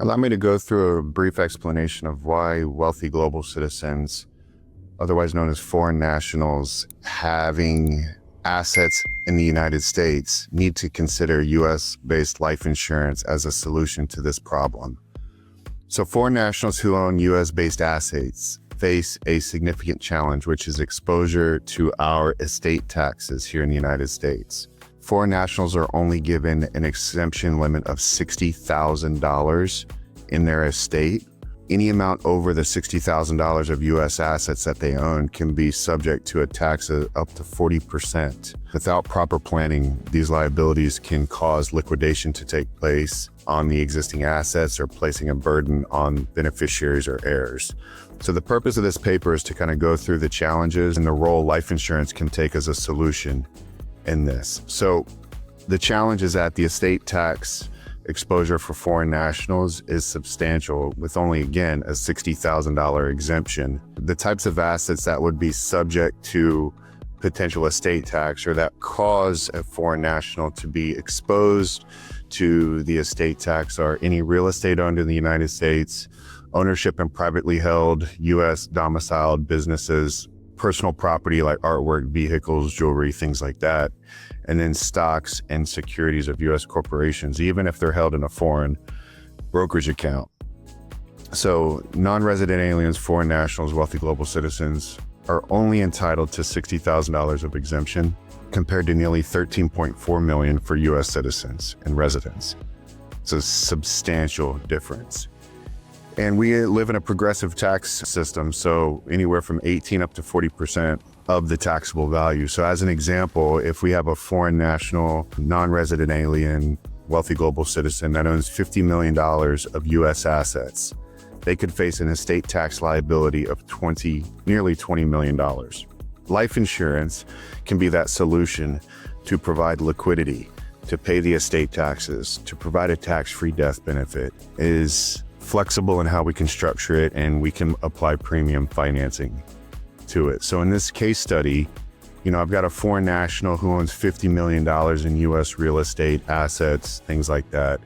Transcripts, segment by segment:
Allow me to go through a brief explanation of why wealthy global citizens, otherwise known as foreign nationals, having assets in the United States need to consider US-based life insurance as a solution to this problem. So foreign nationals who own US-based assets face a significant challenge, which is exposure to our estate taxes here in the United States. Foreign nationals are only given an exemption limit of $60,000 in their estate. Any amount over the $60,000 of US assets that they own can be subject to a tax of up to 40%. Without proper planning, these liabilities can cause liquidation to take place on the existing assets or placing a burden on beneficiaries or heirs. So the purpose of this paper is to kind of go through the challenges and the role life insurance can take as a solution in this. So the challenge is that the estate tax exposure for foreign nationals is substantial, with only, again, a $60,000 exemption. The types of assets that would be subject to potential estate tax or that cause a foreign national to be exposed to the estate tax are any real estate owned in the United States, ownership in privately held US domiciled businesses, personal property like artwork, vehicles, jewelry, things like that, and then stocks and securities of US corporations, even if they're held in a foreign brokerage account. So non-resident aliens, foreign nationals, wealthy global citizens are only entitled to $60,000 of exemption compared to nearly $13.4 million for US citizens and residents. It's a substantial difference. And we live in a progressive tax system, so anywhere from 18 up to 40% of the taxable value. So as an example, if we have a foreign national, non-resident alien, wealthy global citizen that owns $50 million of US assets, they could face an estate tax liability of nearly $20 million. Life insurance can be that solution to provide liquidity, to pay the estate taxes, to provide a tax-free death benefit. It is flexible in how we can structure it, and we can apply premium financing to it. So in this case study, I've got a foreign national who owns $50 million in US real estate assets, things like that.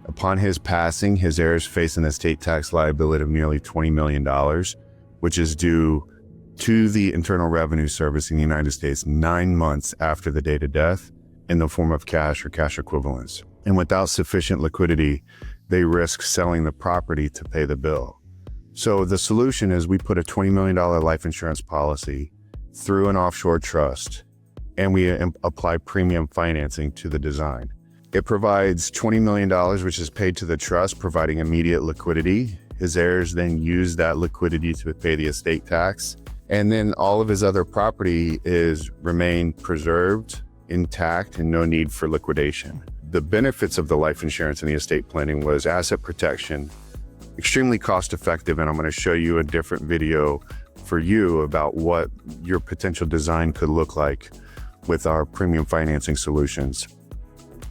Upon his passing, his heirs face an estate tax liability of nearly $20 million, which is due to the Internal Revenue Service in the United States 9 months after the date of death in the form of cash or cash equivalents. And without sufficient liquidity, they risk selling the property to pay the bill. So the solution is we put a $20 million life insurance policy through an offshore trust, and we apply premium financing to the design. It provides $20 million, which is paid to the trust, providing immediate liquidity. His heirs then use that liquidity to pay the estate tax. And then all of his other property remain preserved, intact, and no need for liquidation. The benefits of the life insurance and the estate planning was asset protection, extremely cost effective, and I'm going to show you a different video for you about what your potential design could look like with our premium financing solutions.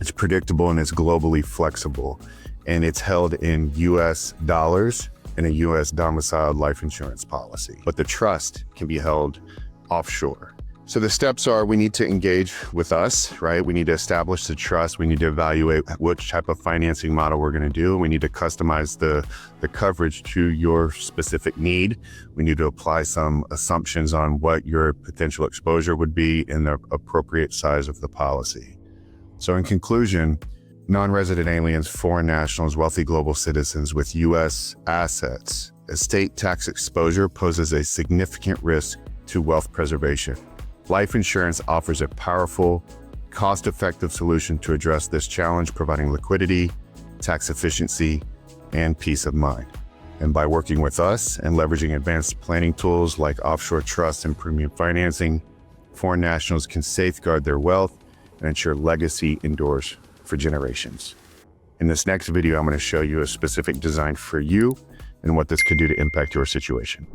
It's predictable and it's globally flexible, and it's held in US dollars in a US domiciled life insurance policy, but the trust can be held offshore. So the steps are, we need to engage with us, right? We need to establish the trust. We need to evaluate which type of financing model we're going to do. We need to customize the coverage to your specific need. We need to apply some assumptions on what your potential exposure would be in the appropriate size of the policy. So in conclusion, non-resident aliens, foreign nationals, wealthy global citizens with US assets, estate tax exposure poses a significant risk to wealth preservation. Life insurance offers a powerful, cost-effective solution to address this challenge, providing liquidity, tax efficiency, and peace of mind. And by working with us and leveraging advanced planning tools like offshore trust and premium financing, foreign nationals can safeguard their wealth and ensure legacy endures for generations. In this next video, I'm going to show you a specific design for you and what this could do to impact your situation.